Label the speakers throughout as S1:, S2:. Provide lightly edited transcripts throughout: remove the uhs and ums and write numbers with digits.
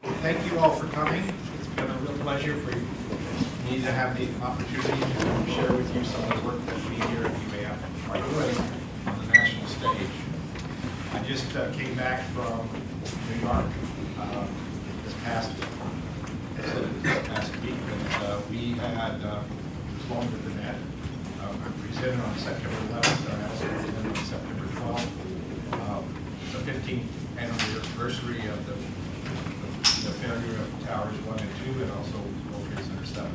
S1: Thank you all for coming. It's been a real pleasure for me to have the opportunity to share with you some of the work that we here at UAF are doing on the national stage. I just came back from New York this past week, and we had, it was longer than that. I presented on September 11th, I also presented on September 12th, the 15th anniversary of the failure of towers 1 and 2, and also World Trade Center 7.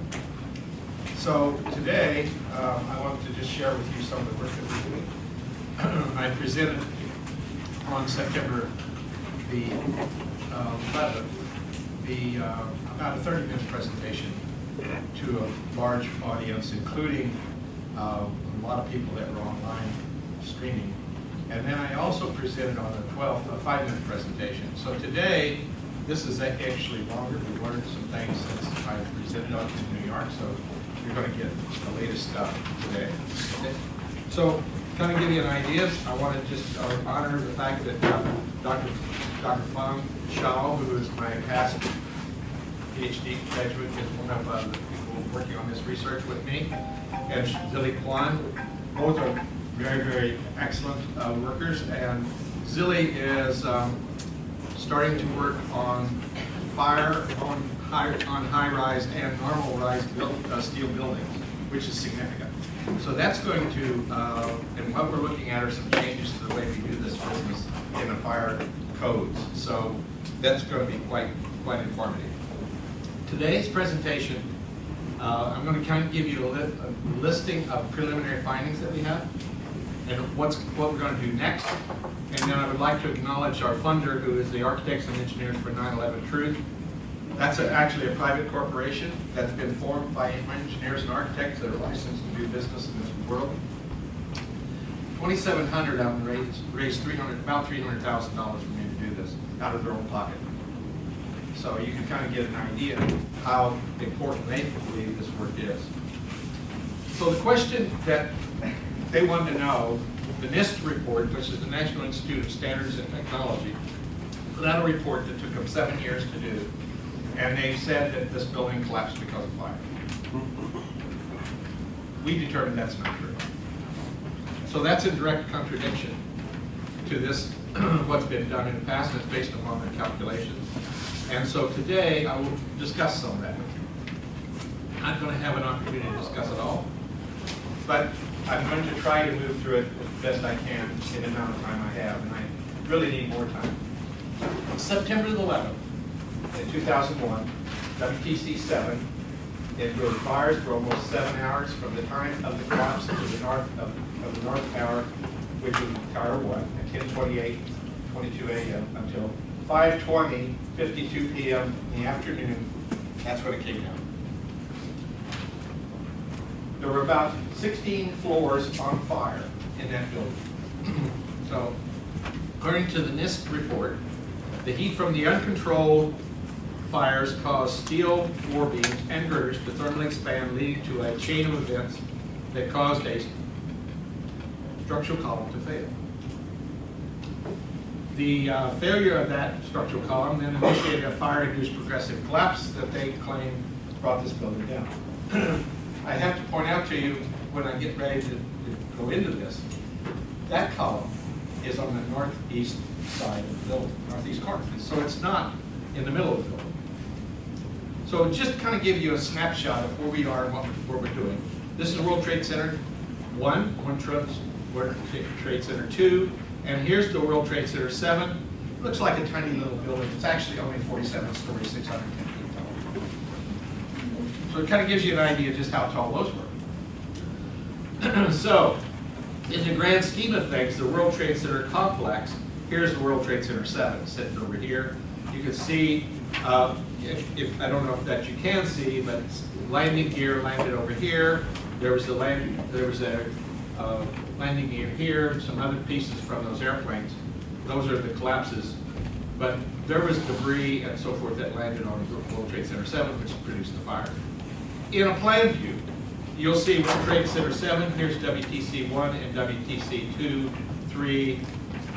S1: So today, I wanted to just share with you some of the work that we're doing. I presented on September the 11th, about a 30-minute presentation to a large audience, including a lot of people that were online streaming. And then I also presented on the 12th a 5-minute presentation. So today, this is actually longer. We learned some things since I presented on in New York, so you're going to get the latest stuff today. Okay. So, kind of give you an idea, I want to just honor the fact that Dr. Fang Shao, who is my past Ph.D. graduate, is one of the people working on this research with me, and Zilli Kwan. Both are very, very excellent workers, and Zilli is starting to work on fire on high-rise and normal-rise steel buildings, which is significant. So that's going to, and what we're looking at are some changes to the way we do this business in the fire codes. So that's going to be quite informative. Today's presentation, I'm going to kind of give you a listing of preliminary findings that we have, and what we're going to do next. And then I would like to acknowledge our funder, who is the Architects and Engineers for 9/11 Truth. That's actually a private corporation that's been formed by engineers and architects that are licensed to do business in this world. 2,700 of them raised about $300,000 for me to do this out of their own pocket. So you can kind of get an idea of how important they believe this work is. So the question that they wanted to know, the NIST report, which is the National Institute of Standards and Technology, put out a report that took them 7 years to do, and they said that this building collapsed because of fire. We determined that's not true. So that's in direct contradiction to this, what's been done in the past, and it's based upon their calculations. And so today, I will discuss some of that with you. I'm not going to have an opportunity to discuss it all, but I'm going to try to move through it as best I can in the amount of time I have, and I really need more time. On September the 11th, in 2001, WTC 7 endured fires for almost 7 hours from the time of the collapse to the north of the North Tower, which was Tower 1, at 10:22 a.m. until 5:52 p.m. in the afternoon. That's when it came down. There were about 16 floors on fire in that building. So, according to the NIST report, the heat from the uncontrolled fires caused steel floor beams and girders to thermally expand, leading to a chain of events that caused a structural column to fail. The failure of that structural column then initiated a fire-induced progressive collapse that they claim brought this building down. I have to point out to you, when I get ready to go into this, that column is on the northeast side of the building, northeast corner. So it's not in the middle of the building. So just kind of give you a snapshot of where we are and what we're doing. This is World Trade Center 1, World Trade Center 2, and here's the World Trade Center 7. It looks like a tiny little building. It's actually only 47 stories, 610 feet tall. So it kind of gives you an idea of just how tall those were. So, in the grand scheme of things, the World Trade Center complex, here's the World Trade Center 7 sitting over here. You can see, if I don't know if that you can see, but landing gear landed over here. There was a landing gear here, some other pieces from those airplanes. Those are the collapses. But there was debris and so forth that landed on World Trade Center 7, which produced the fire. In a plan view, you'll see World Trade Center 7, here's WTC 1 and WTC 2, 3,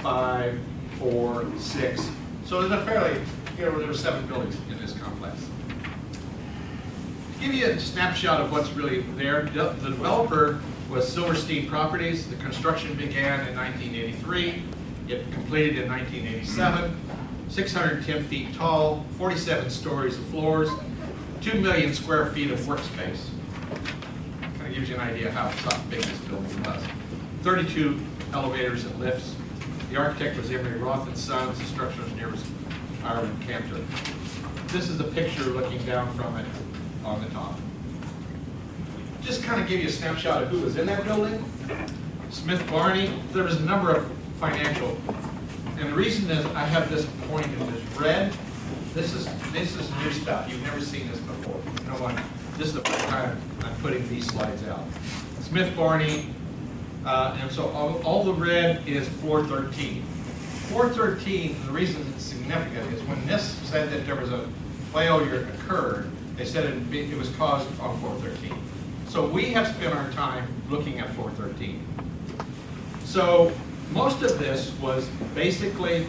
S1: 5, 4, 6. So there's a fairly there were 7 buildings in this complex. To give you a snapshot of what's really there, the developer was Silverstein Properties. The construction began in 1983. It completed in 1987. 610 feet tall, 47 stories of floors, 2 million square feet of workspace. Kind of gives you an idea how big this building was. 32 elevators and lifts. The architect was Emery Roth and Sons. The structural engineer was Ireland Cantor. This is a picture looking down from it on the top. Just kind of give you a snapshot of who was in that building. Smith Barney. There was a number of financial. And the reason is I have this pointed as red. This is new stuff. You've never seen this before. No one. This is the first time I'm putting these slides out. Smith Barney. And so all the red is 413. 413, the reason it's significant is when NIST said that there was a failure occurred, they said it was caused on 413. So we have spent our time looking at 413. So most of this was basically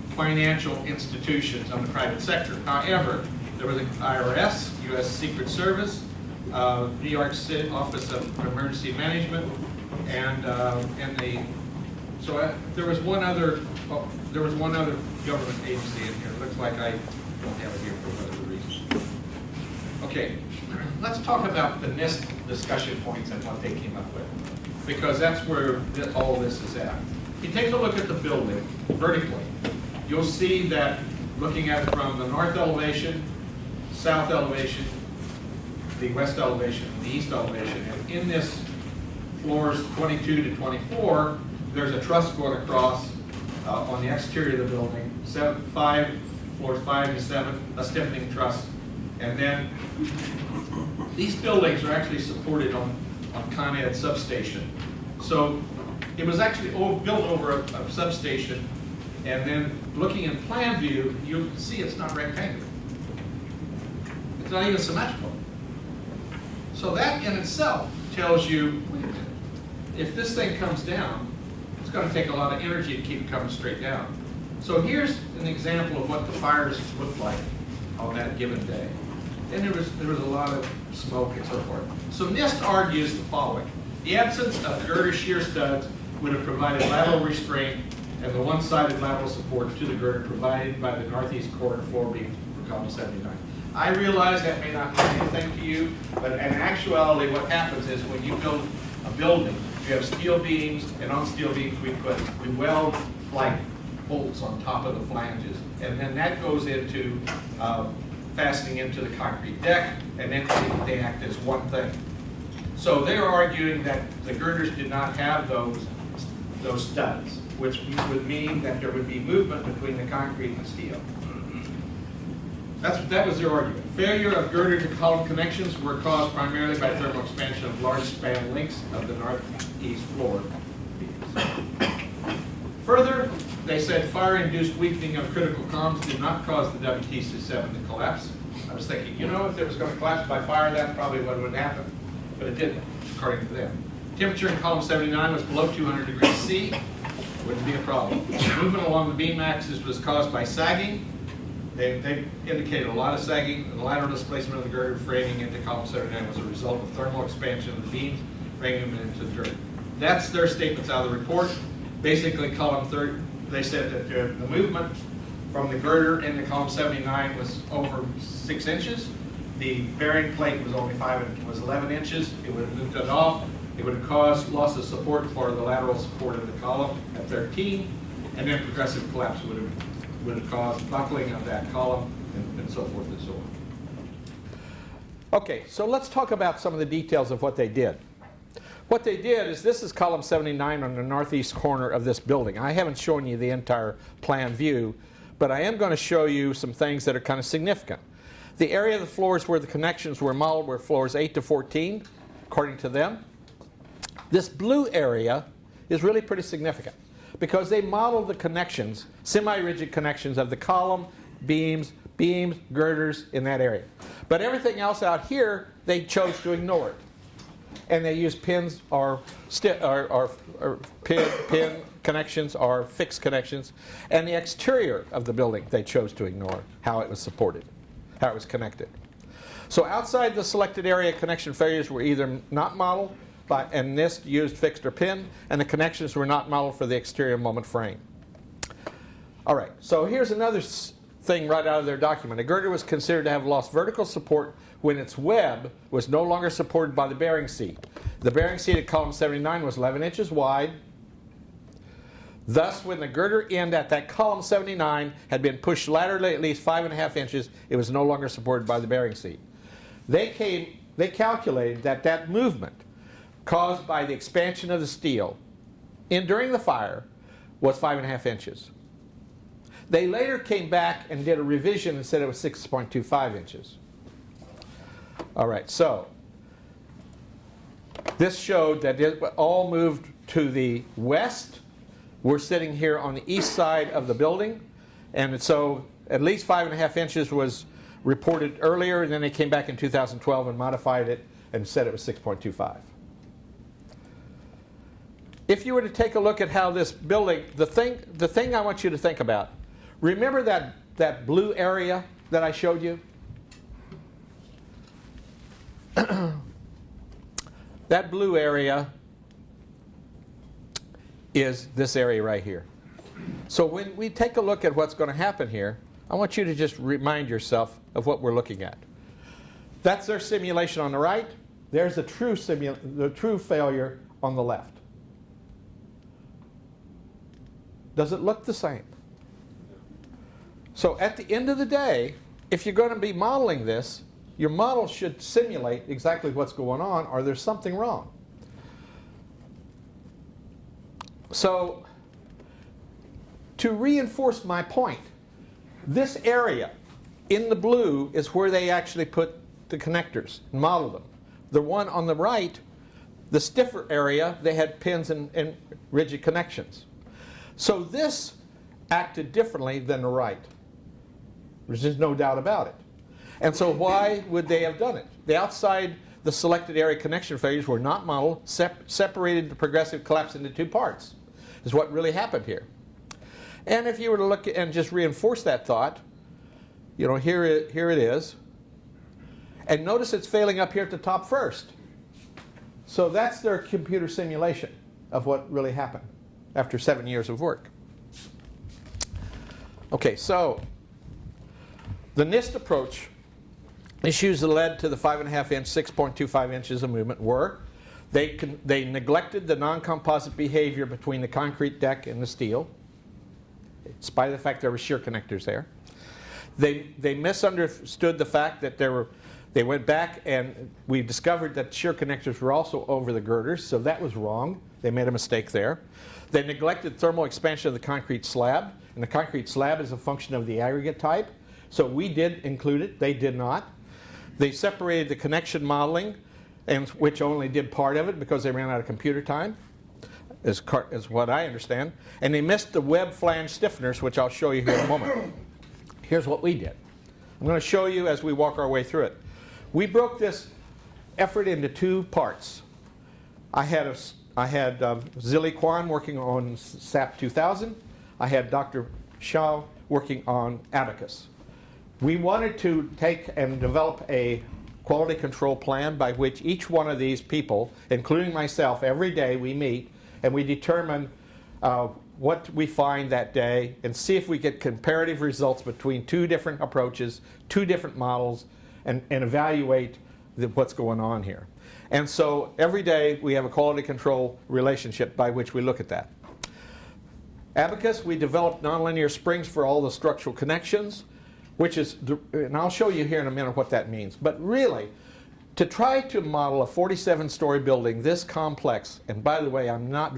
S1: financial institutions on the private sector. However, there was an IRS, U.S. Secret Service, New York City Office of Emergency Management, and there was one other government agency in here. It looks like I don't have it here for whatever reason. Okay, let's talk about the NIST discussion points and what they came up with, because that's where all this is at. If you take a look at the building vertically, you'll see that looking at it from the north elevation, south elevation, the west elevation, and the east elevation, and in this floors 22 to 24, there's a truss going across on the exterior of the building, floors 5 to 7, a stiffening truss. And then these buildings are actually supported on Con Ed substation. So it was actually built over a substation, and then looking in plan view, you can see it's not rectangular. It's not even symmetrical. So that in itself tells you, wait a minute, if this thing comes down, it's going to take a lot of energy to keep it coming straight down. So here's an example of what the fires looked like on that given day. And there was a lot of smoke and so forth. So NIST argues the following. The absence of girder shear studs would have provided lateral restraint and the one-sided lateral support to the girder provided by the northeast corner floor beam for column 79. I realize that may not mean anything to you, but in actuality what happens is when you build a building, you have steel beams, and on steel beams we weld like bolts on top of the flanges, and then that goes into fastening into the concrete deck, and then they act as one thing. So they're arguing that the girders did not have those studs, which would mean that there would be movement between the concrete and the steel. That was their argument. Failure of girder to column connections were caused primarily by thermal expansion of large span links of the northeast floor. Further, they said fire-induced weakening of critical columns did not cause the WTC 7 to collapse. I was thinking, you know, if it was going to collapse by fire, that's probably what would happen. But it didn't, according to them. Temperature in column 79 was below 200 degrees C. Wouldn't be a problem. Movement along the beam axis was caused by sagging. They indicated a lot of sagging. The lateral displacement of the girder framing into column 79 was a result of thermal expansion of the beams, bringing them into the girder. That's their statements out of the report. Basically, column 30, they said that the movement from the girder into column 79 was over 6 inches. The bearing plate was only 11 inches. It would have moved it off. It would have caused loss of support for the lateral support of the column at 13, and then progressive collapse would have caused buckling of that column, and so forth and so on. Okay, so let's talk about some of the details of what they did. What they did is, this is column 79 on the northeast corner of this building. I haven't shown you the entire plan view, but I am going to show you some things that are kind of significant. The area of the floors where the connections were modeled were floors 8 to 14, according to them. This blue area is really pretty significant because they modeled the connections, semi-rigid connections of the column, beams, girders in that area. But everything else out here, they chose to ignore it.
S2: and they use pins or pin connections or fixed connections. And the exterior of the building they chose to ignore, how it was supported, how it was connected. So outside the selected area, connection failures were either not modeled and NIST used fixed or pin, and the connections were not modeled for the exterior moment frame. All right, so here's another thing right out of their document. A girder was considered to have lost vertical support when its web was no longer supported by the bearing seat. The bearing seat at column 79 was 11 inches wide. Thus, when the girder end at that column 79 had been pushed laterally at least 5.5 inches, it was no longer supported by the bearing seat. They calculated that movement caused by the expansion of the steel during the fire was 5.5 inches. They later came back and did a revision and said it was 6.25 inches. All right, so this showed that it all moved to the west. We're sitting here on the east side of the building, and so at least 5.5 inches was reported earlier, and then they came back in 2012 and modified it and said it was 6.25. If you were to take a look at how this building, the thing I want you to think about, remember that blue area that I showed you? That blue area is this area right here. So when we take a look at what's going to happen here, I want you to just remind yourself of what we're looking at. That's their simulation on the right. There's the true failure on the left. Does it look the same? So at the end of the day, if you're going to be modeling this, your model should simulate exactly what's going on, or there's something wrong. So to reinforce my point, this area in the blue is where they actually put the connectors and model them. The one on the right, the stiffer area, they had pins and rigid connections. So this acted differently than the right. There's just no doubt about it. And so why would they have done it? The outside, the selected area connection failures were not modeled, separated the progressive collapse into two parts, is what really happened here. And if you were to look and just reinforce that thought, you know, here it is. And notice it's failing up here at the top first. So that's their computer simulation of what really happened after 7 years of work. Okay, so the NIST approach, issues that led to the 5.5 inch, 6.25 inches of movement were they neglected the non-composite behavior between the concrete deck and the steel, in spite of the fact there were shear connectors there. They misunderstood the fact that they went back and we discovered that shear connectors were also over the girders, so that was wrong. They made a mistake there. They neglected thermal expansion of the concrete slab, and the concrete slab is a function of the aggregate type. So we did include it, they did not. They separated the connection modeling, and which only did part of it because they ran out of computer time, is what I understand. And they missed the web flange stiffeners, which I'll show you here in a moment. Here's what we did. I'm going to show you as we walk our way through it. We broke this effort into two parts. I had Zilli Kwan working on Sept 2000. I had Dr. Shaw working on ABACUS. We wanted to take and develop a quality control plan by which each one of these people, including myself, every day we meet and we determine what we find that day and see if we get comparative results between two different approaches, two different models, and evaluate what's going on here. And so every day we have a quality control relationship by which we look at that. ABACUS, we developed nonlinear springs for all the structural connections, which is, and I'll show you here in a minute what that means. But really, to try to model a 47-story building this complex, and by the way, I'm not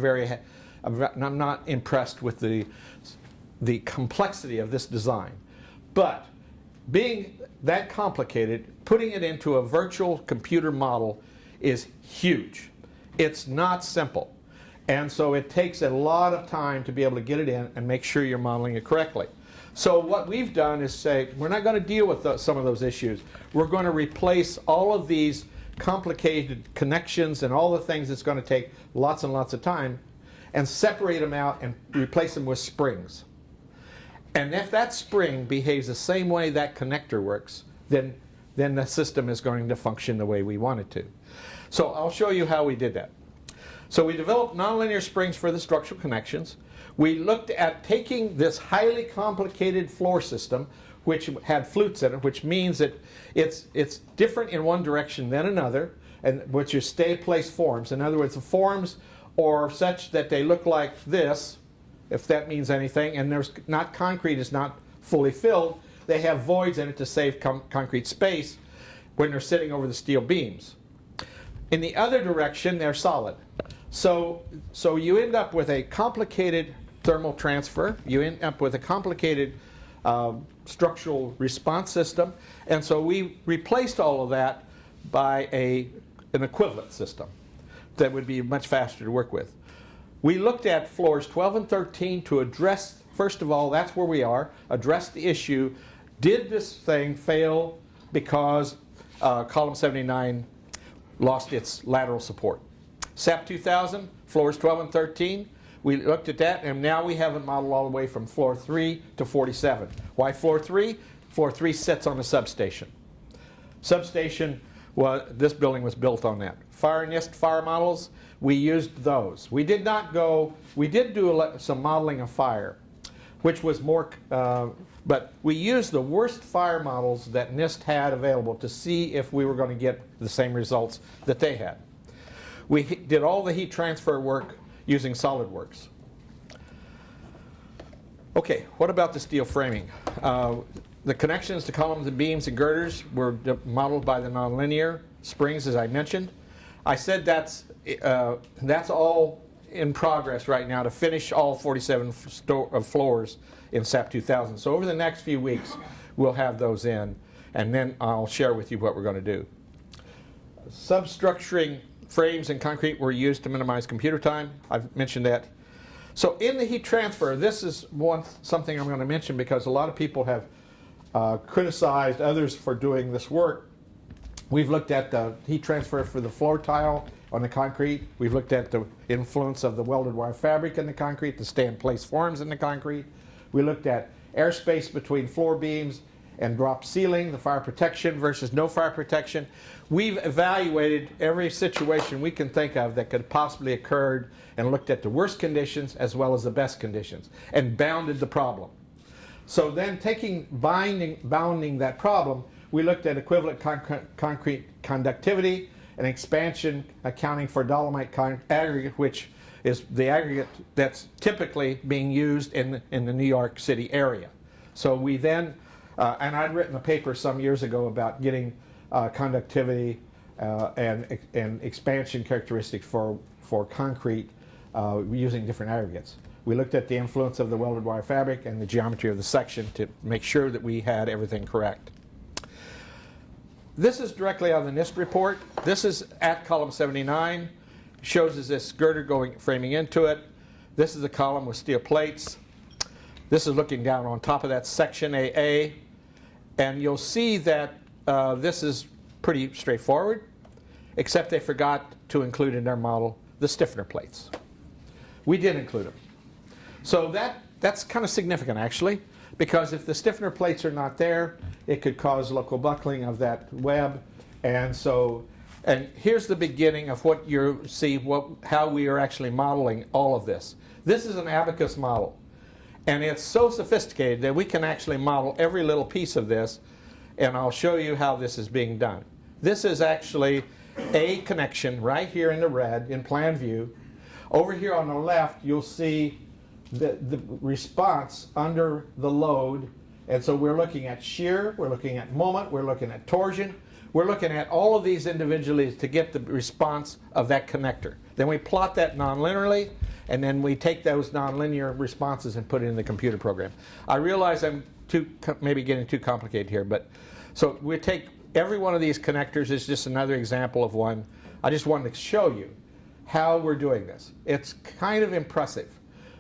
S2: impressed with the complexity of this design. But being that complicated, putting it into a virtual computer model is huge. It's not simple. And so it takes a lot of time to be able to get it in and make sure you're modeling it correctly. So what we've done is say, we're not going to deal with some of those issues. We're going to replace all of these complicated connections and all the things it's going to take lots and lots of time, and separate them out and replace them with springs. And if that spring behaves the same way that connector works, then the system is going to function the way we want it to. So I'll show you how we did that. So we developed nonlinear springs for the structural connections. We looked at taking this highly complicated floor system, which had flutes in it, which means that it's different in one direction than another, and which are stay-place forms. In other words, the forms are such that they look like this, if that means anything, and there's not concrete is not fully filled. They have voids in it to save concrete space when they're sitting over the steel beams. In the other direction, they're solid. So you end up with a complicated thermal transfer. You end up with a complicated structural response system. And so we replaced all of that by an equivalent system that would be much faster to work with. We looked at floors 12 and 13 to address, first of all, that's where we are, address the issue. Did this thing fail because column 79 lost its lateral support? Sept 2000, floors 12 and 13, we looked at that, and now we have a model all the way from floor 3 to 47. Why floor 3? Floor 3 sits on a substation. Substation, this building was built on that. Fire NIST fire models, we used those. We did not go, we did do some modeling of fire, which was more, but we used the worst fire models that NIST had available to see if we were going to get the same results that they had. We did all the heat transfer work using SolidWorks. Okay, what about the steel framing? The connections to columns and beams and girders were modeled by the nonlinear springs, as I mentioned. I said that's all in progress right now to finish all 47 floors in Sept 2000. So over the next few weeks, we'll have those in, and then I'll share with you what we're going to do. Substructuring frames and concrete were used to minimize computer time. I've mentioned that. So in the heat transfer, this is something I'm going to mention because a lot of people have criticized others for doing this work. We've looked at the heat transfer for the floor tile on the concrete. We've looked at the influence of the welded wire fabric in the concrete, the stay-in-place forms in the concrete. We looked at airspace between floor beams and drop ceiling, the fire protection versus no fire protection. We've evaluated every situation we can think of that could possibly occurred and looked at the worst conditions as well as the best conditions and bounded the problem. So then bounding that problem, we looked at equivalent concrete conductivity and expansion accounting for dolomite aggregate, which is the aggregate that's typically being used in the New York City area. So we then, and I'd written a paper some years ago about getting conductivity and expansion characteristics for concrete using different aggregates. We looked at the influence of the welded wire fabric and the geometry of the section to make sure that we had everything correct. This is directly out of the NIST report. This is at column 79. Shows us this girder framing into it. This is a column with steel plates. This is looking down on top of that section AA. And you'll see that this is pretty straightforward, except they forgot to include in their model the stiffener plates. We did include them. So that's kind of significant, actually, because if the stiffener plates are not there, it could cause local buckling of that web. And here's the beginning of what you see, how we are actually modeling all of this. This is an abacus model. And it's so sophisticated that we can actually model every little piece of this, and I'll show you how this is being done. This is actually a connection right here in the red in plan view. Over here on the left, you'll see the response under the load. And so we're looking at shear, we're looking at moment, we're looking at torsion. We're looking at all of these individually to get the response of that connector. Then we plot that nonlinearly, and then we take those nonlinear responses and put it in the computer program. I realize I'm maybe getting too complicated here, but so we take every one of these connectors is just another example of one. I just wanted to show you how we're doing this. It's kind of impressive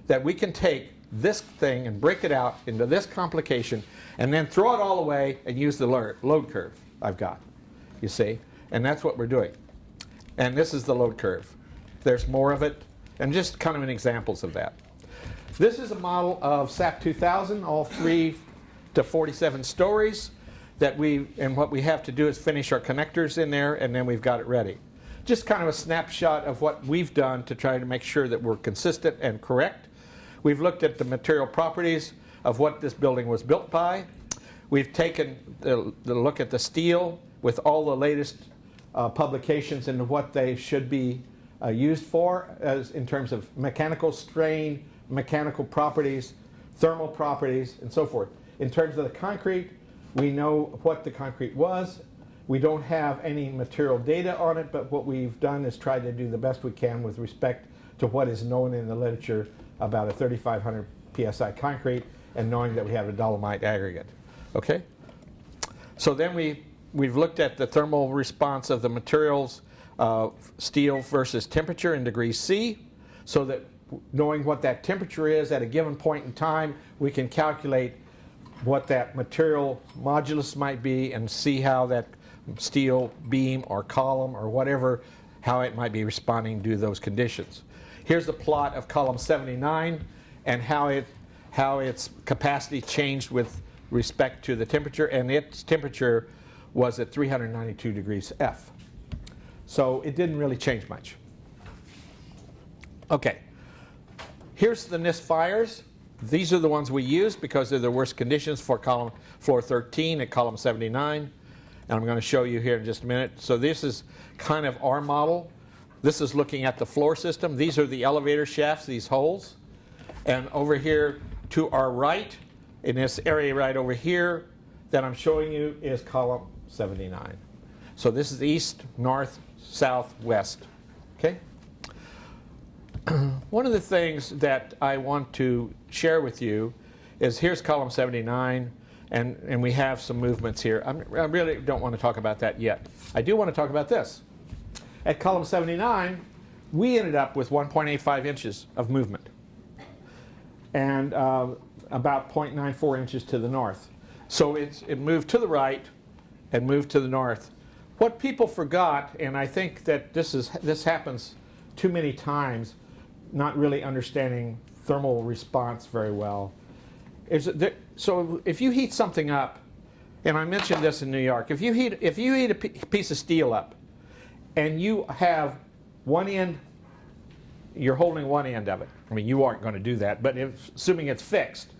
S2: that we can take this thing and break it out into this complication and then throw it all away and use the load curve I've got, you see. And that's what we're doing. And this is the load curve. There's more of it, and just kind of an examples of that. This is a model of Sept 2000, all 3 to 47 stories and what we have to do is finish our connectors in there, and then we've got it ready. Just kind of a snapshot of what we've done to try to make sure that we're consistent and correct. We've looked at the material properties of what this building was built by. We've taken the look at the steel with all the latest publications into what they should be used for as in terms of mechanical strain, mechanical properties, thermal properties, and so forth. In terms of the concrete, we know what the concrete was. We don't have any material data on it, but what we've done is try to do the best we can with respect to what is known in the literature about a 3,500 psi concrete and knowing that we have a dolomite aggregate. Okay? So then we've looked at the thermal response of the materials, steel versus temperature in degrees C, so that knowing what that temperature is at a given point in time, we can calculate what that material modulus might be and see how that steel beam or column or whatever, how it might be responding to those conditions. Here's the plot of column 79 and how its capacity changed with respect to the temperature, and its temperature was at 392 degrees F. So it didn't really change much. Okay, here's the NIST fires. These are the ones we used because they're the worst conditions for floor 13 at column 79. And I'm going to show you here in just a minute. So this is kind of our model. This is looking at the floor system. These are the elevator shafts, these holes. And over here to our right, in this area right over here that I'm showing you, is column 79. So this is east, north, south, west. Okay? One of the things that I want to share with you is here's column 79, and we have some movements here. I really don't want to talk about that yet. I do want to talk about this. At column 79, we ended up with 1.85 inches of movement and about 0.94 inches to the north. So it moved to the right and moved to the north. What people forgot, and I think that this happens too many times, not really understanding thermal response very well, is that so if you heat something up, and I mentioned this in New York, if you heat a piece of steel up and you have one end, you're holding one end of it. I mean, you aren't going to do that, but assuming it's fixed,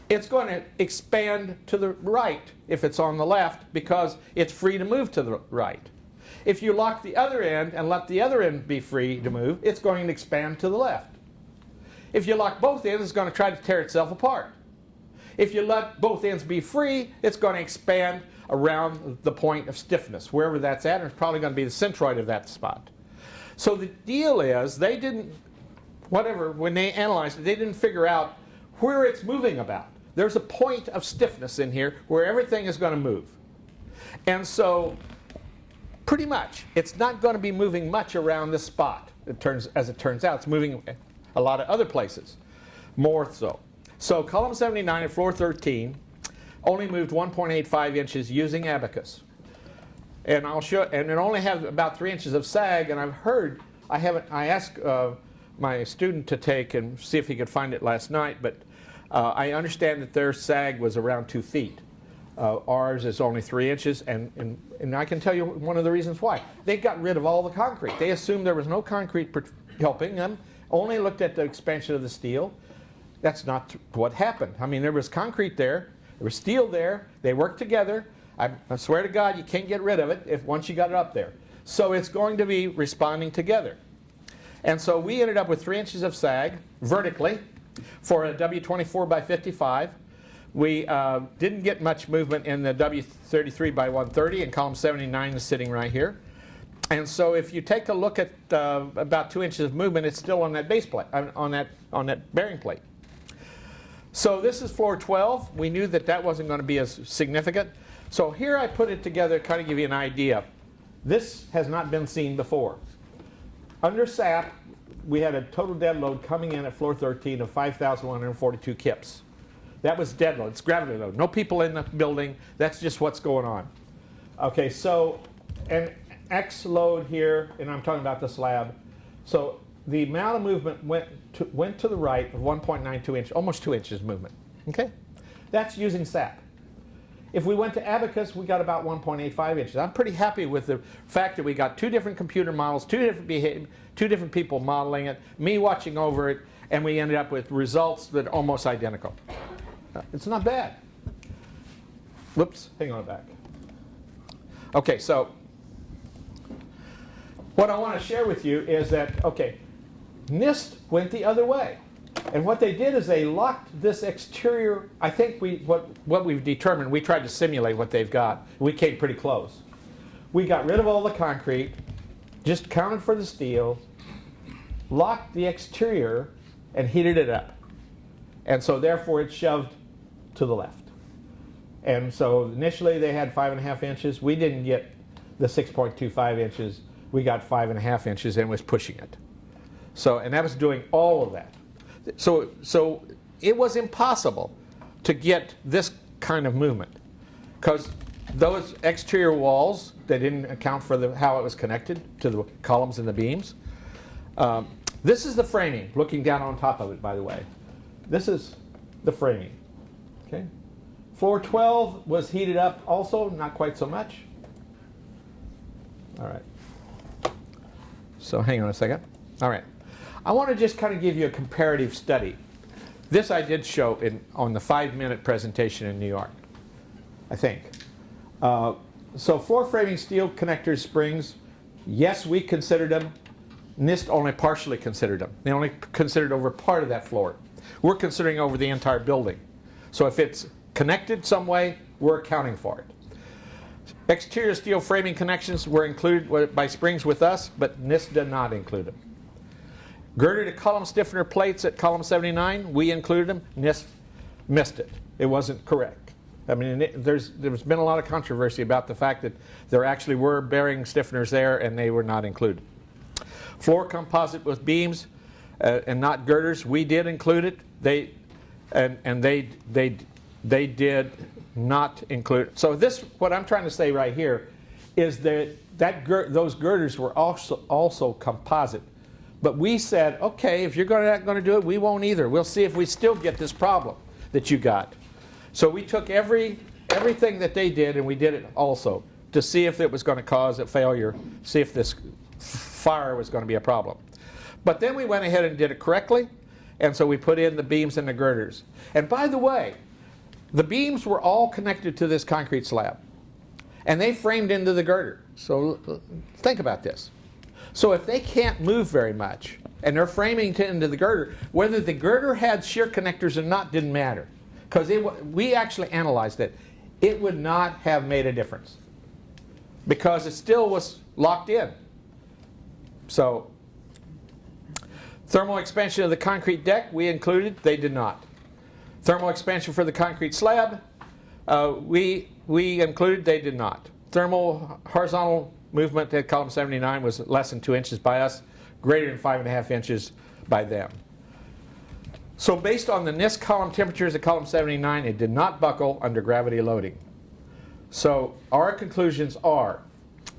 S2: it's going to expand to the right if it's on the left because it's free to move to the right. If you lock the other end and let the other end be free to move, it's going to expand to the left. If you lock both ends, it's going to try to tear itself apart. If you let both ends be free, it's going to expand around the point of stiffness, wherever that's at, and it's probably going to be the centroid of that spot. So the deal is, when they analyzed it, they didn't figure out where it's moving about. There's a point of stiffness in here where everything is going to move. And so pretty much, it's not going to be moving much around this spot. As it turns out, it's moving a lot of other places, more so. So column 79 and floor 13 only moved 1.85 inches using abacus. And I'll show, and it only has about 3 inches of sag, and I asked my student to take and see if he could find it last night, but I understand that their sag was around 2 feet. Ours is only 3 inches, and I can tell you one of the reasons why. They got rid of all the concrete. They assumed there was no concrete helping them, only looked at the expansion of the steel. That's not what happened. I mean, there was concrete there, there was steel there, they worked together. I swear to God, you can't get rid of it once you got it up there. So it's going to be responding together. And so we ended up with 3 inches of sag vertically for a W24 by 55. We didn't get much movement in the W33 by 130, and column 79 is sitting right here. And so if you take a look at about 2 inches of movement, it's still on that base plate, on that bearing plate. So this is floor 12. We knew that wasn't going to be as significant. So here I put it together to kind of give you an idea. This has not been seen before. Under SAP, we had a total dead load coming in at floor 13 of 5,142 kips. That was dead load. It's gravity load. No people in the building. That's just what's going on. Okay, so, and X load here, and I'm talking about the slab. So the amount of movement went to the right of 1.92 inches, almost 2 inches movement. Okay? That's using Sept. If we went to Abacus, we got about 1.85 inches. I'm pretty happy with the fact that we got 2 different computer models, 2 different people modeling it, me watching over it, and we ended up with results that are almost identical. It's not bad. Whoops, hang on back. Okay, so what I want to share with you is that, okay, NIST went the other way. And what they did is they locked this exterior. I think what we've determined, we tried to simulate what they've got. We came pretty close. We got rid of all the concrete, just counted for the steel, locked the exterior, and heated it up. And so therefore it's shoved to the left. And so initially they had 5.5 inches. We didn't get the 6.25 inches. We got 5.5 inches and was pushing it. So, and that was doing all of that. So it was impossible to get this kind of movement because those exterior walls, they didn't account for how it was connected to the columns and the beams. This is the framing, looking down on top of it, by the way. This is the framing. Okay. Floor 12 was heated up also, not quite so much. All right. So hang on a second. All right. I want to just kind of give you a comparative study. This I did show on the 5-minute presentation in New York, I think. So floor framing steel connectors, springs, yes, we considered them. NIST only partially considered them. They only considered over part of that floor. We're considering over the entire building. So if it's connected some way, we're accounting for it. Exterior steel framing connections were included by springs with us, but NIST did not include them. Girder to column stiffener plates at column 79, we included them. NIST missed it. It wasn't correct. I mean, there's been a lot of controversy about the fact that there actually were bearing stiffeners there and they were not included. Floor composite with beams and not girders, we did include it. They did not include it. So this, what I'm trying to say right here, is that those girders were also composite. But we said, okay, if you're not going to do it, we won't either. We'll see if we still get this problem that you got. So we took everything that they did and we did it also to see if it was going to cause a failure, see if this fire was going to be a problem. But then we went ahead and did it correctly, and so we put in the beams and the girders. And by the way, the beams were all connected to this concrete slab, and they framed into the girder. So think about this. So if they can't move very much, and they're framing into the girder, whether the girder had shear connectors or not didn't matter. Because we actually analyzed it. It would not have made a difference. Because it still was locked in. So, thermal expansion of the concrete deck, we included, they did not. Thermal expansion for the concrete slab, we included, they did not. Thermal horizontal movement at column 79 was less than 2 inches by us, greater than 5.5 inches by them. So based on the NIST column temperatures at column 79, it did not buckle under gravity loading. So our conclusions are,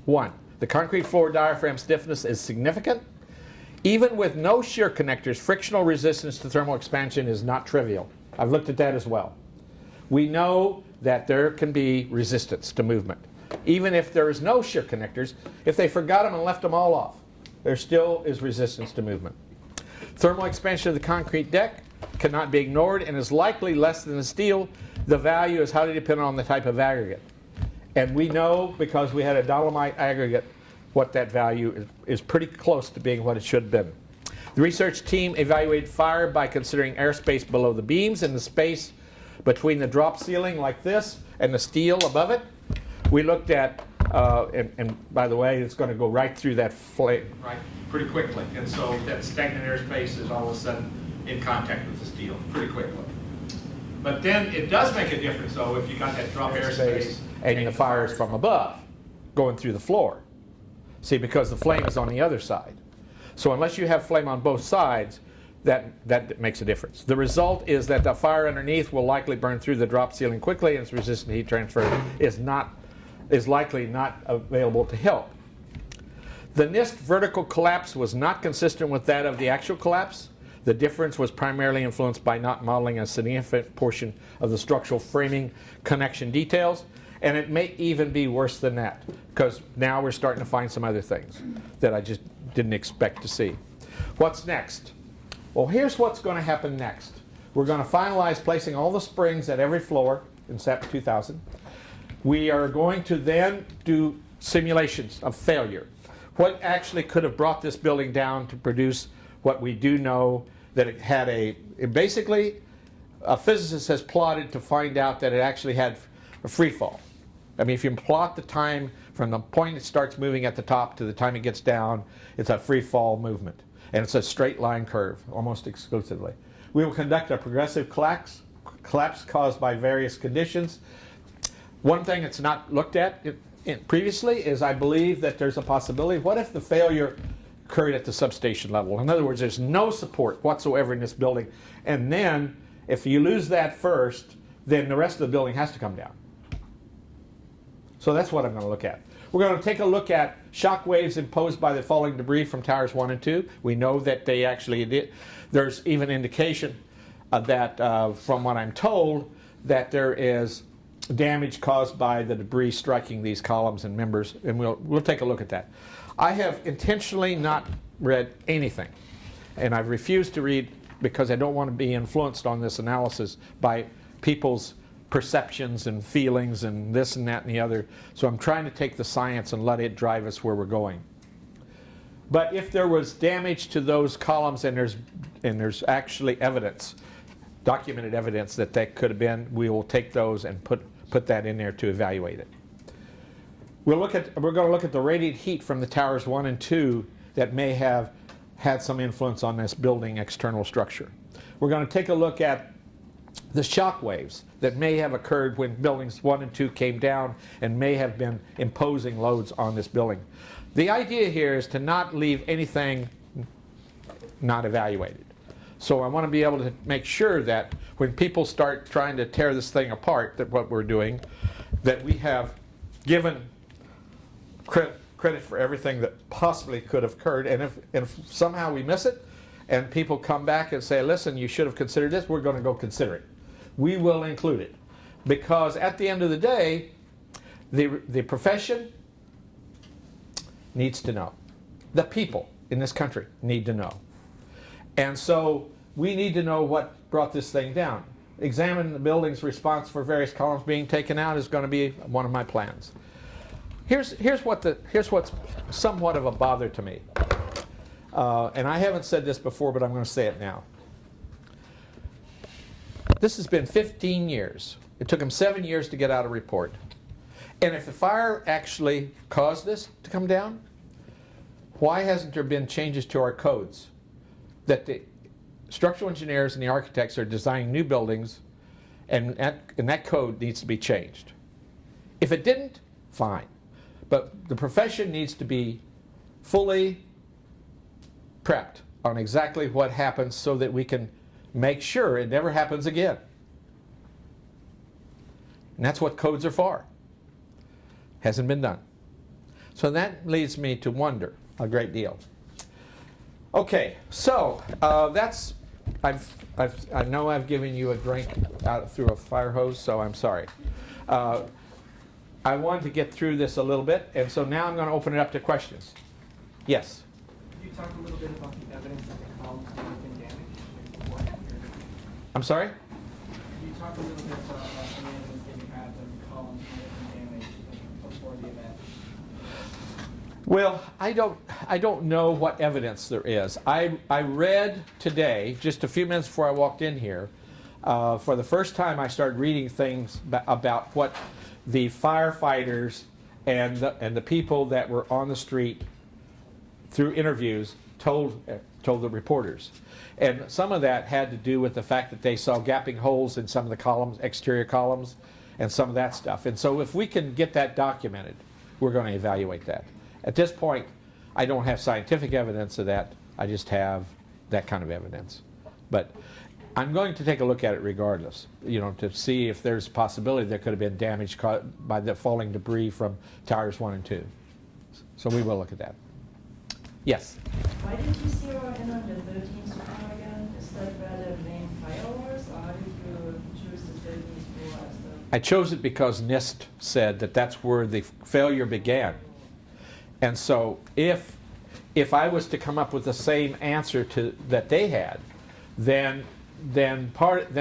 S2: 1, the concrete floor diaphragm stiffness is significant. Even with no shear connectors, frictional resistance to thermal expansion is not trivial. I've looked at that as well. We know that there can be resistance to movement. Even if there is no shear connectors, if they forgot them and left them all off, there still is resistance to movement. Thermal expansion of the concrete deck cannot be ignored and is likely less than the steel. The value is highly dependent on the type of aggregate. And we know, because we had a dolomite aggregate, what that value is pretty close to being what it should have been. The research team evaluated fire by considering airspace below the beams and the space between the drop ceiling like this and the steel above it. We looked at, and by the way, it's going to go right through that flame, right, pretty quickly. And so that stagnant airspace is all of a sudden in contact with the steel pretty quickly. But then it does make a difference, though, if you got that drop airspace and the fire is from above, going through the floor. See, because the flame is on the other side. So unless you have flame on both sides, that makes a difference. The result is that the fire underneath will likely burn through the drop ceiling quickly, and its resistant heat transfer is likely not available to help. The NIST vertical collapse was not consistent with that of the actual collapse. The difference was primarily influenced by not modeling a significant portion of the structural framing connection details, and it may even be worse than that, because now we're starting to find some other things that I just didn't expect to see. What's next? Well, here's what's going to happen next. We're going to finalize placing all the springs at every floor in Sept 2000. We are going to then do simulations of failure. What actually could have brought this building down to produce what we do know that it had basically a physicist has plotted to find out that it actually had a free fall. I mean, if you plot the time from the point it starts moving at the top to the time it gets down, it's a free fall movement. And it's a straight line curve, almost exclusively. We will conduct a progressive collapse caused by various conditions. One thing that's not looked at previously is I believe that there's a possibility. What if the failure occurred at the substation level? In other words, there's no support whatsoever in this building. And then if you lose that first, then the rest of the building has to come down. So that's what I'm going to look at. We're going to take a look at shock waves imposed by the falling debris from towers 1 and 2. We know that they actually did. There's even indication that, from what I'm told, that there is damage caused by the debris striking these columns and members, and we'll take a look at that. I have intentionally not read anything, and I've refused to read because I don't want to be influenced on this analysis by people's perceptions and feelings and this and that and the other. So I'm trying to take the science and let it drive us where we're going. But if there was damage to those columns and there's actually evidence, documented evidence that could have been, we will take those and put that in there to evaluate it. We're going to look at the radiant heat from the towers 1 and 2 that may have had some influence on this building external structure. We're going to take a look at the shock waves that may have occurred when buildings 1 and 2 came down and may have been imposing loads on this building. The idea here is to not leave anything not evaluated. So I want to be able to make sure that when people start trying to tear this thing apart, that what we're doing, that we have given credit for everything that possibly could have occurred. And if somehow we miss it and people come back and say, listen, you should have considered this, we're going to go consider it. We will include it. Because at the end of the day, the profession needs to know. The people in this country need to know. And so we need to know what brought this thing down. Examine the building's response for various columns being taken out is going to be one of my plans. Here's what's somewhat of a bother to me. And I haven't said this before, but I'm going to say it now. This has been 15 years. It took them 7 years to get out a report. And if the fire actually caused this to come down, why hasn't there been changes to our codes? That the structural engineers and the architects are designing new buildings, and that code needs to be changed. If it didn't, fine. But the profession needs to be fully prepped on exactly what happens so that we can make sure it never happens again. And that's what codes are for. Hasn't been done. So that leads me to wonder a great deal. Okay, so I know I've given you a drink out through a fire hose, so I'm sorry. I wanted to get through this a little bit, and so now I'm going to open it up to questions. Yes?
S3: Could you talk a little bit about the evidence that the columns may have been damaged beforehand?
S2: I'm sorry?
S3: Could you talk a little bit about the evidence that you have that the columns may have been damaged before the event?
S2: Well, I don't know what evidence there is. I read today, just a few minutes before I walked in here, for the first time I started reading things about what the firefighters and the people that were on the street through interviews told the reporters. And some of that had to do with the fact that they saw gapping holes in some of the columns, exterior columns, and some of that stuff. And so if we can get that documented, we're going to evaluate that. At this point, I don't have scientific evidence of that. I just have that kind of evidence. But I'm going to take a look at it regardless, to see if there's a possibility there could have been damage caused by the falling debris from towers 1 and 2. So we will look at that. Yes.
S4: Why did you zero in on the 13th floor again? Is that where the main fire was, or how did you choose the 13th floor as the...
S2: I chose it because NIST said that that's where the failure began. And so if I was to come up with the same answer that they had, then the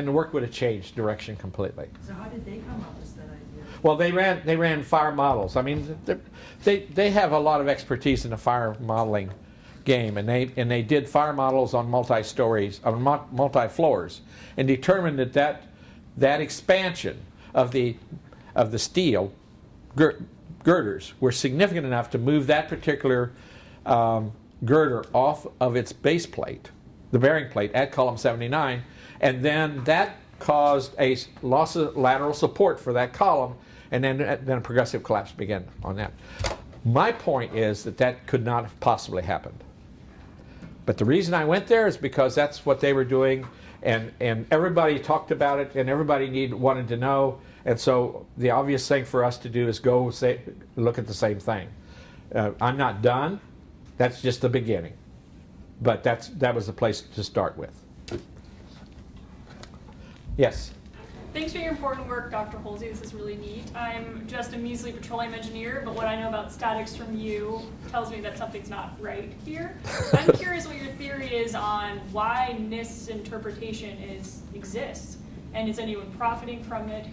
S2: work would have changed direction completely.
S4: So how did they come up with that idea?
S2: Well, they ran fire models. I mean, they have a lot of expertise in the fire modeling game, and they did fire models on multi-stories, on multi-floors, and determined that expansion of the steel girders were significant enough to move that particular girder off of its base plate, the bearing plate at column 79, and then that caused a loss of lateral support for that column, and then a progressive collapse began on that. My point is that could not have possibly happened. But the reason I went there is because that's what they were doing, and everybody talked about it, and everybody wanted to know, and so the obvious thing for us to do is go look at the same thing. I'm not done. That's just the beginning. But that was the place to start with. Yes?
S5: Thanks for your important work, Dr. Hulsey. This is really neat. I'm just a measly petroleum engineer, but what I know about statics from you tells me that something's not right here. I'm curious what your theory is on why NIST's interpretation exists, and is anyone profiting from it?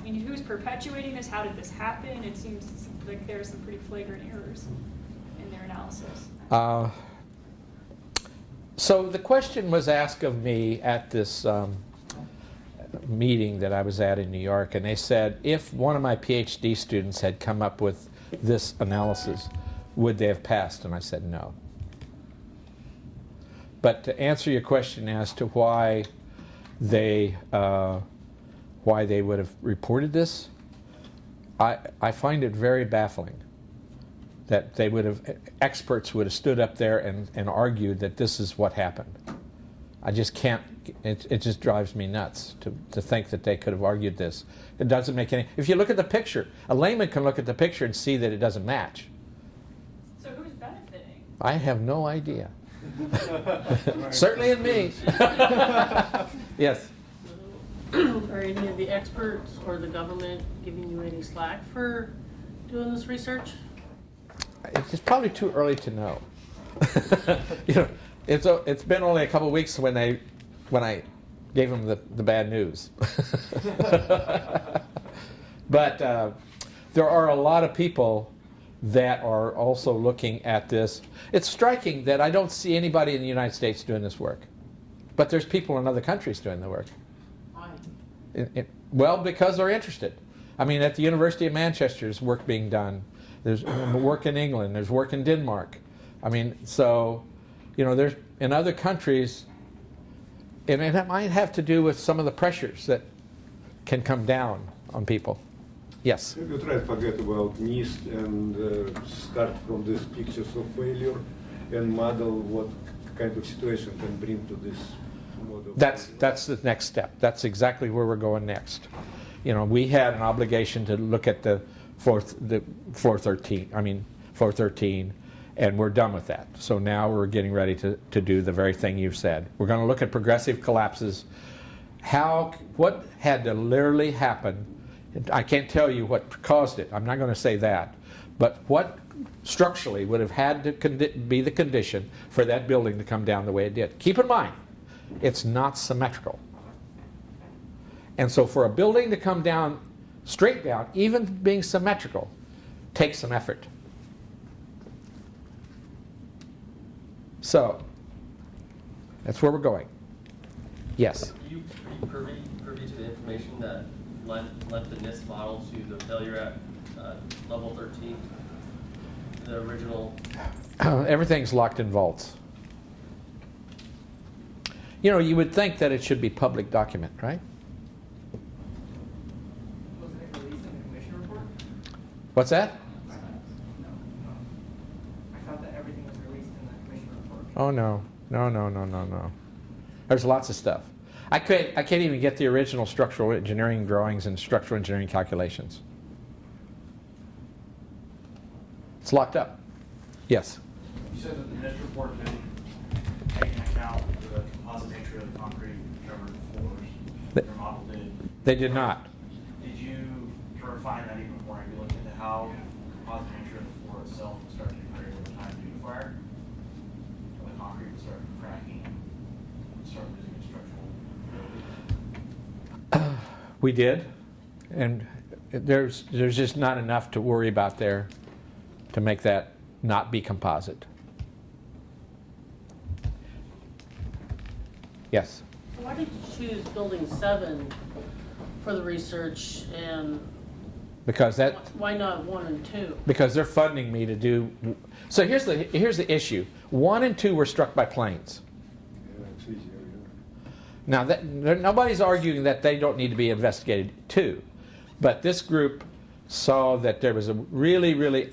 S5: Who's perpetuating this? How did this happen? It seems like there are some pretty flagrant errors in their analysis.
S2: So the question was asked of me at this meeting that I was at in New York, and they said, if one of my Ph.D. students had come up with this analysis, would they have passed? And I said no. But to answer your question as to why they would have reported this, I find it very baffling that experts would have stood up there and argued that this is what happened. I just can't, it just drives me nuts to think that they could have argued this. It doesn't make any, if you look at the picture, a layman can look at the picture and see that it doesn't match.
S5: So who's benefiting?
S2: I have no idea. Certainly in me. Yes?
S6: Are any of the experts or the government giving you any slack for doing this research?
S2: It's probably too early to know. It's been only a couple of weeks when I gave them the bad news. But there are a lot of people that are also looking at this. It's striking that I don't see anybody in the United States doing this work, but there's people in other countries doing the work.
S6: Why?
S2: Well, because they're interested. I mean, at the University of Manchester, there's work being done. There's work in England. There's work in Denmark. I mean, so, there's in other countries, and it might have to do with some of the pressures that can come down on people. Yes?
S7: Have you tried to forget about NIST and start from these pictures of failure and model what kind of situation can bring to this model?
S2: That's the next step. That's exactly where we're going next. We had an obligation to look at the 413, and we're done with that. So now we're getting ready to do the very thing you've said. We're going to look at progressive collapses. What had to literally happen? I can't tell you what caused it. I'm not going to say that. But what structurally would have had to be the condition for that building to come down the way it did? Keep in mind, it's not symmetrical. And so for a building to come down, straight down, even being symmetrical, takes some effort. So, that's where we're going. Yes?
S8: Are you privy to the information that led the NIST model to the failure at level 13? The original?
S2: Everything's locked in vaults. You would think that it should be public document, right?
S3: Wasn't it released in the commission report?
S2: What's that?
S3: No. I thought that everything was released in the commission report.
S2: Oh, no. No. There's lots of stuff. I can't even get the original structural engineering drawings and structural engineering calculations. It's locked up. Yes?
S9: You said that the NIST report didn't take into account the composite nature of the concrete covered floors.
S2: Th-
S9: Your model did.
S2: They did not.
S9: Did you refine that even more? Have you looked into how the composite nature of the floor itself would start to degrade over time due to fire? Or the concrete would start cracking and start losing its structural ability?
S2: We did, and there's just not enough to worry about there to make that not be composite. Yes?
S6: So why did you choose building 7 for the research, and
S2: Because that
S6: why not 1 and 2?
S2: because they're funding me to do. So here's the issue. 1 and 2 were struck by planes.
S7: Yeah, it's easier. Yeah.
S2: Now nobody's arguing that they don't need to be investigated too, but this group saw that there was a really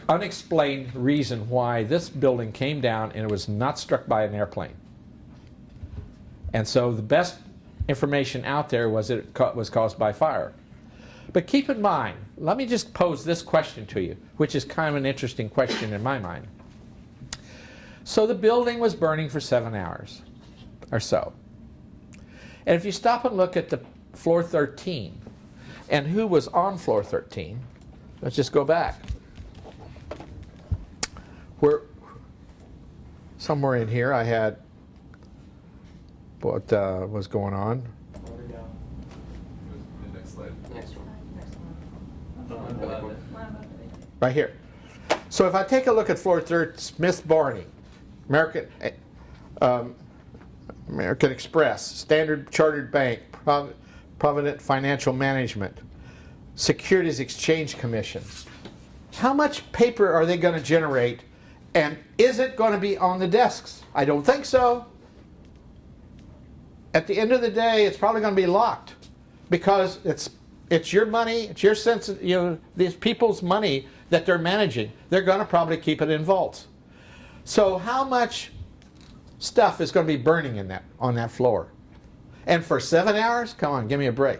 S2: unexplained reason why this building came down and it was not struck by an airplane. And so the best information out there was it was caused by fire. But keep in mind, let me just pose this question to you, which is kind of an interesting question in my mind. So the building was burning for 7 hours or so. And if you stop and look at the floor 13 and who was on floor 13, let's just go back. We're somewhere in here I had what was going on.
S8: Next slide. Next one.
S2: Right here. So if I take a look at floor 13, Smith Barney, American Express, Standard Chartered Bank, Provident Financial Management, Securities Exchange Commission. How much paper are they going to generate, and is it going to be on the desks? I don't think so. At the end of the day, it's probably going to be locked because it's your money, it's your sense, these people's money that they're managing. They're going to probably keep it in vaults. So how much stuff is going to be burning on that floor? And for 7 hours? Come on, give me a break.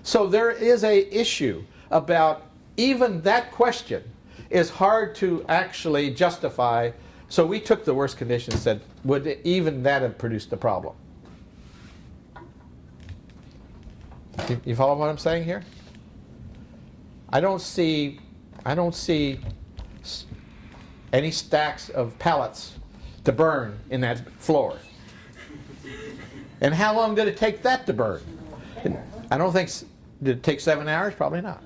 S2: So there is a issue about even that question is hard to actually justify. So we took the worst conditions and said, would even that have produced a problem? You follow what I'm saying here? I don't see any stacks of pallets to burn in that floor. And how long did it take that to burn? I don't think, did it take 7 hours? Probably not.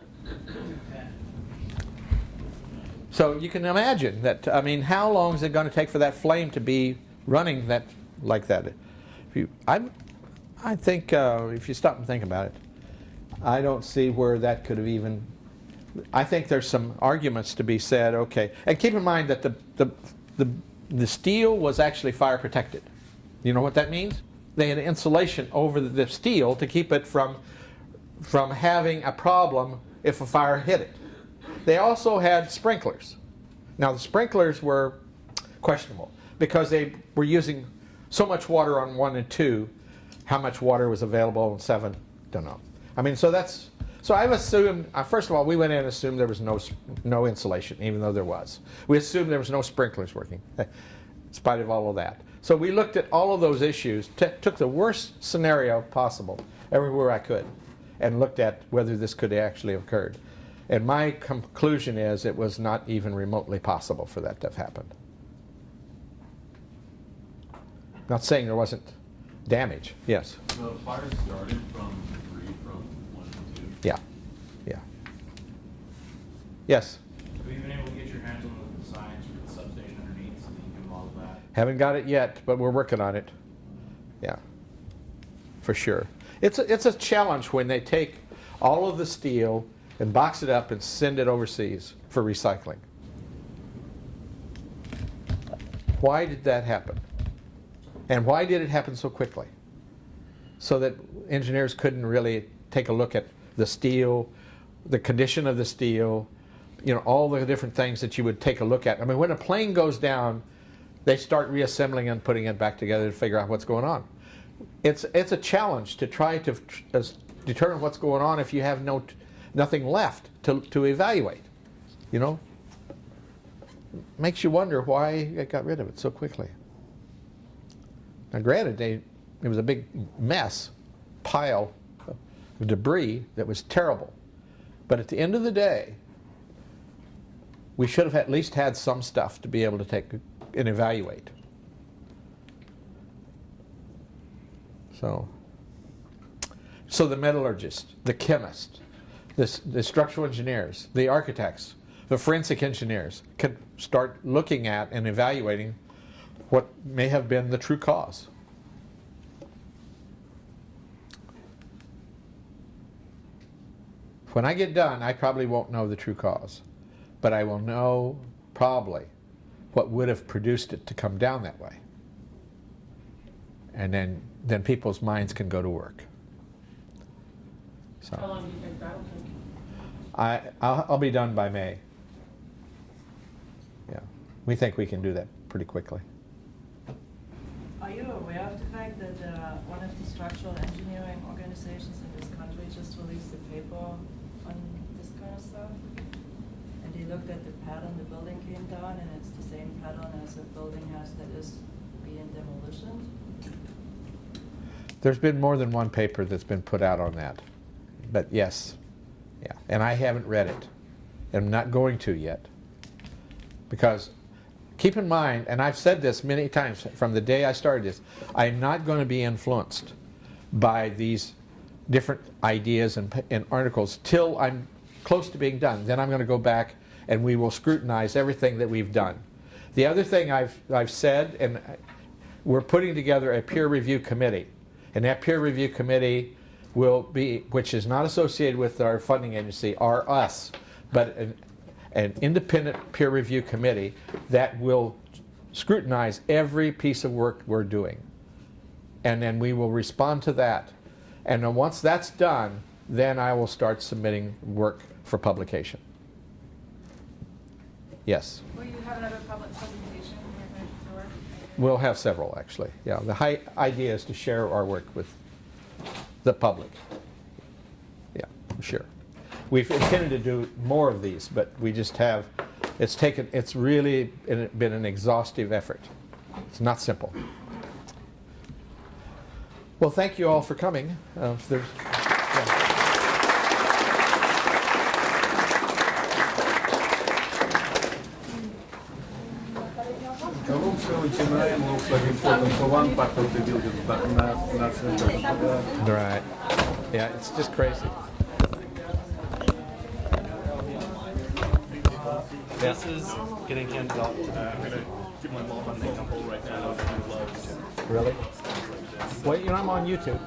S2: So you can imagine that, how long is it going to take for that flame to be running like that? I think if you stop and think about it, I don't see where that could have even. I think there's some arguments to be said. Okay, and keep in mind that the steel was actually fire protected. You know what that means? They had insulation over the steel to keep it from having a problem if a fire hit it. They also had sprinklers. Now the sprinklers were questionable because they were using so much water on 1 and 2. How much water was available on 7? Don't know. So I've assumed, first of all, we went in and assumed there was no insulation, even though there was. We assumed there was no sprinklers working, in spite of all of that. So we looked at all of those issues, took the worst scenario possible, everywhere I could, and looked at whether this could actually have occurred. And my conclusion is it was not even remotely possible for that to have happened. Not saying there wasn't damage. Yes?
S10: So the fire started from 1 and 2?
S2: Yeah. Yes?
S9: Have you been able to get your hands on the designs for the substation underneath so that you can model that?
S2: Haven't got it yet, but we're working on it. Yeah, for sure. It's a challenge when they take all of the steel and box it up and send it overseas for recycling. Why did that happen? And why did it happen so quickly? So that engineers couldn't really take a look at the steel, the condition of the steel, all the different things that you would take a look at. When a plane goes down, they start reassembling and putting it back together to figure out what's going on. It's a challenge to try to determine what's going on if you have nothing left to evaluate. makes you wonder why they got rid of it so quickly. Now granted, it was a big mess, pile of debris that was terrible. But at the end of the day, we should have at least had some stuff to be able to take and evaluate. So the metallurgist, the chemist, the structural engineers, the architects, the forensic engineers can start looking at and evaluating what may have been the true cause. When I get done, I probably won't know the true cause, but I will know probably what would have produced it to come down that way. And then people's minds can go to work. So
S6: How long do you think that'll take?
S2: I'll be done by May. Yeah, we think we can do that pretty quickly.
S4: Are you aware of the fact that one of the structural engineering organizations in this country just released a paper on this kind of stuff? And they looked at the pattern the building came down, and it's the same pattern as a building has that is being demolition.
S2: There's been more than one paper that's been put out on that. But yes, yeah, and I haven't read it. I'm not going to yet. Because keep in mind, and I've said this many times from the day I started this, I'm not going to be influenced by these different ideas and articles till I'm close to being done. Then I'm going to go back and we will scrutinize everything that we've done. The other thing I've said, and we're putting together a peer review committee. And that peer review committee will be, which is not associated with our funding agency, or us, but an independent peer review committee that will scrutinize every piece of work we're doing. And then we will respond to that. And then once that's done, then I will start submitting work for publication. Yes?
S5: Will you have another public presentation when you're finished with your work?
S2: We'll have several, actually. Yeah, the idea is to share our work with the public. Yeah, sure. We've intended to do more of these, but we just have, it's really been an exhaustive effort. It's not simple. Well, thank you all for coming. If there's,
S10: The room 79 looks like important for one part of the building, but not for
S2: right. Yeah, it's just crazy.
S11: This is getting handed out. I'm going to give my mom an example right now of gloves.
S2: Really? Well, I'm on YouTube.